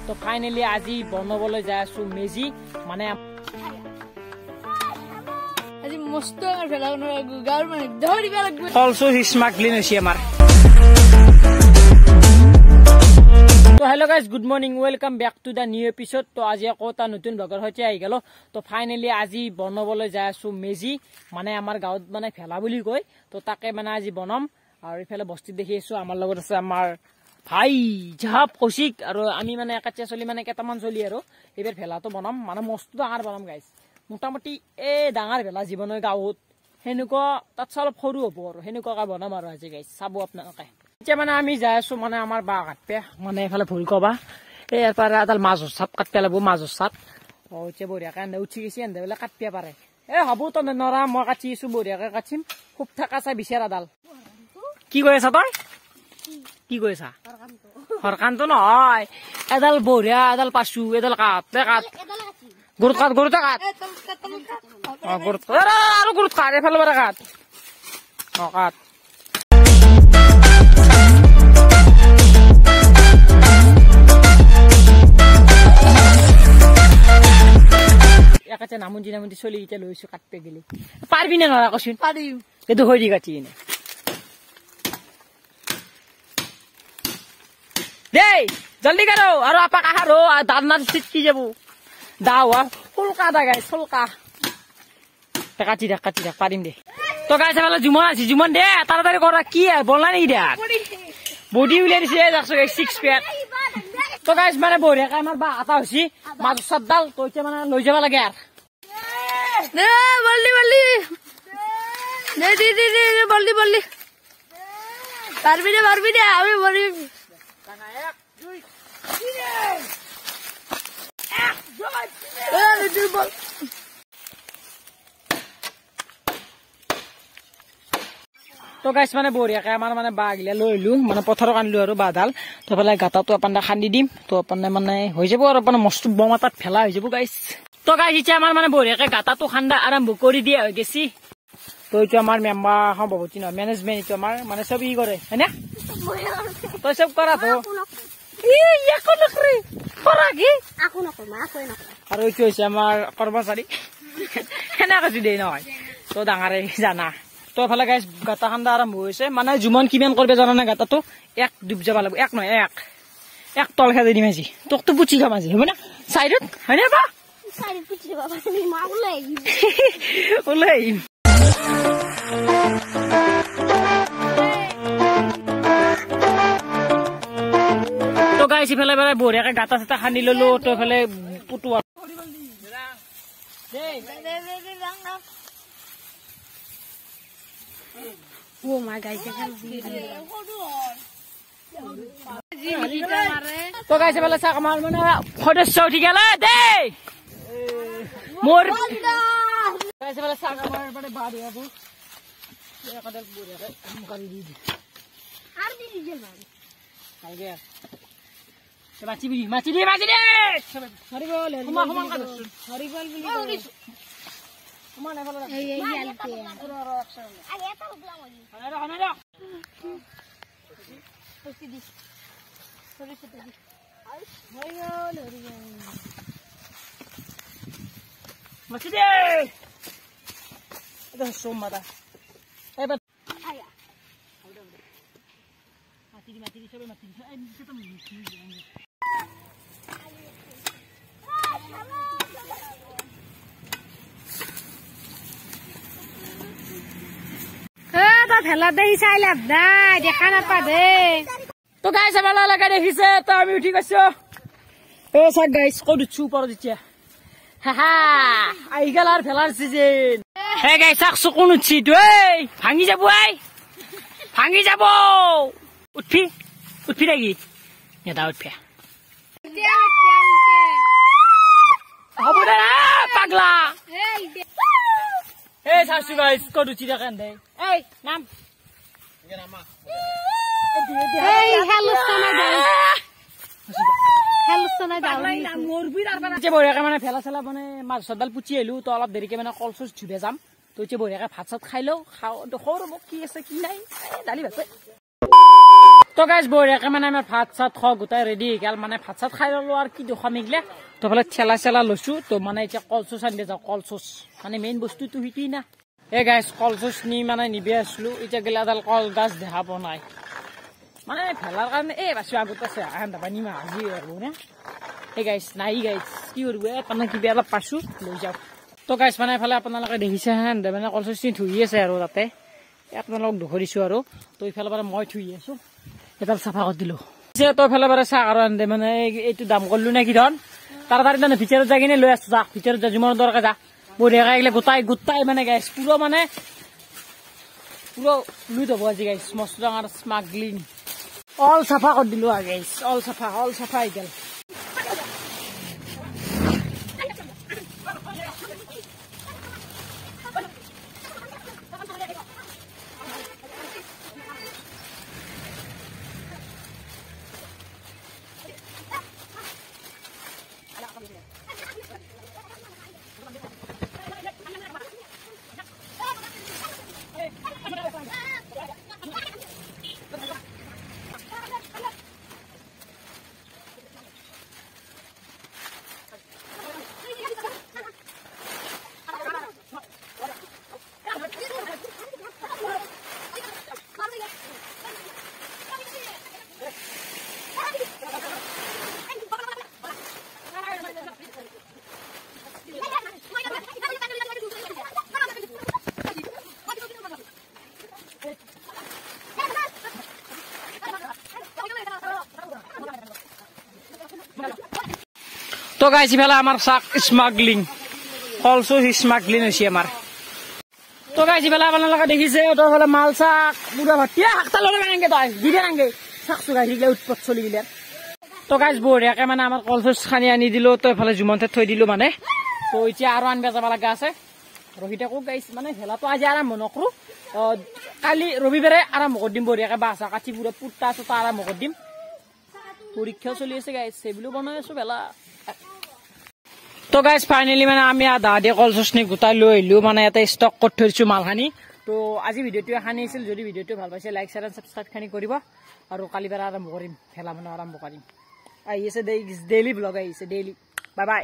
তো ফাইনেলি আজি বনাবলৈ যাই আছো মেজি মানে আজি মস্ত আর ফেলানো গার মানে ধরিবা লাগবে অলসো স্মাগলিং হইছে আমার। তো hello guys, good morning, welcome back to the new episode. তো আজি আকৌ এটা নতুন ব্লগৰ সৈতে আহি গেল। তো ফাইনেলি আজি বনাবলৈ যাই আছো মেজি মানে আমাৰ গাঁৱত মানে ভেলা বুলি কয়। তো তাকে মানে আজি বনাম আৰু ইফালে বস্তি দেখি আছো আমাৰ লগত আছে আমাৰ ভাই জাহাব কৌশিক আৰু আমি মানে একাচিয়া চলি মানে কেইটামান চলি আৰু এইবাৰ ভেলাটো বনাম মানে মস্ত ডাঙৰ বনাম গাইজ। মোটামুটি এই ডাঙৰ ভেলা জীৱনৰ গাঁৱত সেনেকুৱা তাত অলপ সৰু হ'ব আৰু সেনেকুৱাকে বনাম আৰু আজি গাইজ চাব আপোনালোকে। এতিয়া মানে আমি যাই আছো মানে আমাৰ বাঁহ কাটপে মানে এইফালে ভৰি কবা ইয়াৰ পৰা এডাল মাছৰ চাপ কাটপে লাগব মাছৰ চাপ। এতিয়া বঢ়িয়াকে এনে উঠি গৈছে এনে বোলে কাটপে পাৰে। হ'ব তই নৰা মই কাটি আছো বঢ়িয়াকে কাটিম খুব থাকা চাই বিচাৰ এডাল। কি কৈ আছা তই? কি কৈ আছা? হৰকানটো নহয় এডাল বঢ়িয়া এডাল পাছো এডাল কাট কাট গুৰুত কাট গুৰুতে কাট গুৰুত আৰু গুৰুত কাট এফালে পৰা কাট কাট। নামুঞ্জি নামুঞ্জি চলি এতিয়া লৈছো কাটপে গেলি পারবি না নরা কচোন? পারিম কিন্তু হই দি কাটি এনে দেই জলদি করো আর আপা কাহারো দাদনার সিটকি যাব দাও ফুলকা দা গাই ফুলকা কাটি দেখ পারিম দে। তো গাইছে ভালো জুমন আছে জুমন দে তাড়াতাড়ি করা কি বললা নি দেখ বডি উলিয়ে দিছে দেখছো সিক্স প্যাক। তো গাইছ মানে বঢ়িয়াকে আমার বা আটা হইছি মাছ সাতডাল তো এতিয়া মানে লৈ যাব লাগে আর দে বললি বললি দে দে দে দে বললি বললি পারবি দে আমি বলি কানা এক দুই তিন বল। তো গাইছ মানে বঢ়িয়াকে আমাৰ মানে বাঁহ গিলা লৈ আহিলো মানে পথাৰত আনিলো আৰু বাঁহডাল। তো পেলে গাঁতাটো আপোনাৰ খান্দি দিম তো আপোনাৰ মানে হৈ যাব আৰু আপোনাৰ মস্ত বম এটাত ভেলা হৈ যাব গাইছ। তো গাইছ এতিয়া আমাৰ মানে বঢ়িয়াকে গাঁতাটো খান্দা আৰম্ভ কৰি দিয়া হৈ গেছি। তো এইটো আমাৰ মেম্বাৰ সভাপতি নহয় মেনেজমেণ্ট এইটো আমাৰ মানে চব ই কৰে হয়নে তই চব কৰা তো আৰু এইটো হৈছে আমাৰ কৰ্মচাৰী সেনেকে যদি নহয় তো ডাঙৰে জানা। তো এফালে গাইছ গাঁতা খান্দা আৰম্ভ হৈছে মানে জুমন কিমান কৰিবে জানা নাই গাঁতাটো এক ডুব যাব লাগিব এক নহয় এক তল খেদি দিম আজি তোকতো পুচি খাম আজি হ'ব না চাইডত হয়নে বা ওলাই আহিম। তো গাইছ ইফালে বঢ়িয়াকে গাঁতা চাটা খান্দি ললো তো এফালে পুতোৱা Oh my God, তো গাইছে বেলা চাক আমাৰ মানে সদস্য উঠি গেল দেই মোৰ গাইছে বেলা চাক আমাৰ মানে বাড়ি আবু একডাল বঢ়িয়াকে মুখালি দি দি আৰ দিদি জেল কালকে মাছি দি হৰি বল সমান কাট হৰি বল বুলি সমান এফালে এই আলতে আগে এটা লবলাম হনা পস্তি দি সরি সতে দি হইল হরি মাছি দে এটা সোমবাদা এবার আয়া মাটি সবে মাটি এই নিচে তো মিছি ভেলা দেখি চাই লাভ নাই দেখা নাপা দে। তো গাইছ ভালো লাগা দেখিছে তো আমি উঠি গৈছো এ চাক গাইছ কত উঠছো ওপৰত এতিয়া হা আহি গেল আর ভেলার সিজন। হে গাইছ চাক চকুন উঠছি তো ভাঙি যাব ভাঙি যাব উঠবি নাকি এটা উঠবি হব দে পাগলা এই চাচু গাইছ কত উঠি দেখেন দে এই নাম বঢ়িয়াকে মানে ভেলা চেলা মানে মাছ চাছডাল পুচি আহিলো তো অলপ দেৰিকে মানে কল চচ ধুবে যাম তো এতিয়া বঢ়িয়াকে ভাত চাত খাই লওঁ খাওঁ সৰু কি আছে কি নাই দালি ভাত তো গাইজ বঢ়িয়াকে মানে আমাৰ ভাত চাত খোৱা গোটাই ৰেডি হৈ গ'ল মানে ভাত চাত খাই ললো আৰু কি দুখাম এইগিলা তো ফালে ঠেলা চেলা লৈছো তো মানে এতিয়া কলচুচ আনি যাওঁ কলচুচ মানে মেইন বস্তুটো সিটোই না এই গাইজ কলচুচ নি মানে নিবি আছিলো এতিয়া গেলাডাল কল গাছ দেখা পোৱা নাই মানে ভেলাৰ কাৰণে এই বাছি আগত আছে দাবা নিমা আজি আৰু নে এই গাইজ নাই গাইজ কি কৰিব মানে কিবা অলপ পাইছো লৈ যাওঁ তো গাইজ মানে এফালে আপোনালোকে দেখিছে মানে কলচুচ নি ধুই আছে আৰু তাতে আপোনালোকক দুখৰিছো আৰু তো ইফালে পৰা মই ধুই আছো এটা চাফা কৰি দিলো তো ইফালে পৰা চাহ আৰু আনদে মানে এইটো দাম কৰিলো নে কি ধৰণ তাড়াতাড়ি মানে ভিতৰত যাই কিনে লৈ আছো যা ভিতৰত যা যিমান দৰকাৰ যা বঢ়িয়াকে আহিলে গোটাই মানে গাইছ পুৰো মানে পুৰো লুই দেবো আজি গাইছ মস্ত ডাঙৰ স্মাগলিং অল চাফা কৰি দিলো আৰু গাইছ অল চাফা হৈ গেল তো গাইছ ইফালে আমাৰ চাক স্মাগলিং কলচুচ স্মাগলিং হৈছে আমাৰ তো গাইছ ইফালে আপোনালোকে দেখিছে তো ফালে মাল চাক পুৰা ভৰ্তি হাকটা ললে নাংগে তই দিদে নাংগে চাকছো গাইছ গিলা উৎপত চলি গিলা তো গাইছ বঢ়িয়াকে মানে আমাৰ কলচুচ খানি আনি দিলো তো এফালে জুমনতে থৈ দিলো মানে তো এতিয়া আৰু আনবা যাব লগা আছে ৰহিতাকো গাইছ মানে ভেলাটো আজি আৰম্ভ নকৰো কালি ৰবিবাৰে আৰম্ভ কৰি দিম বঢ়িয়াকে বাছা কাটি পুৰা পুটা চুটা আৰম্ভ কৰি দিম পৰীক্ষা চলি আছে গাইছ সেইবুলি বনাই আছো ভেলা তো গাইজ ফাইনেলি মানে আমি আধা আধি কলচুচনি গোটাই লৈ আহিলো মানে এটা ষ্টক কৰি থৈছো মালখানি তো আজি ভিডিঅ'টো এখানি আছিল যদি ভিডিঅ'টো ভাল পাইছে লাইক শ্বেয়াৰ এণ্ড ছাবস্ক্ৰাইব খানি কৰিব আৰু কালি পৰা আৰম্ভ কৰিম ভেলা বনোৱা আৰম্ভ কৰিম আহি আছে ডেইলি ব্লগ আহিছে ডেইলি বাই বাই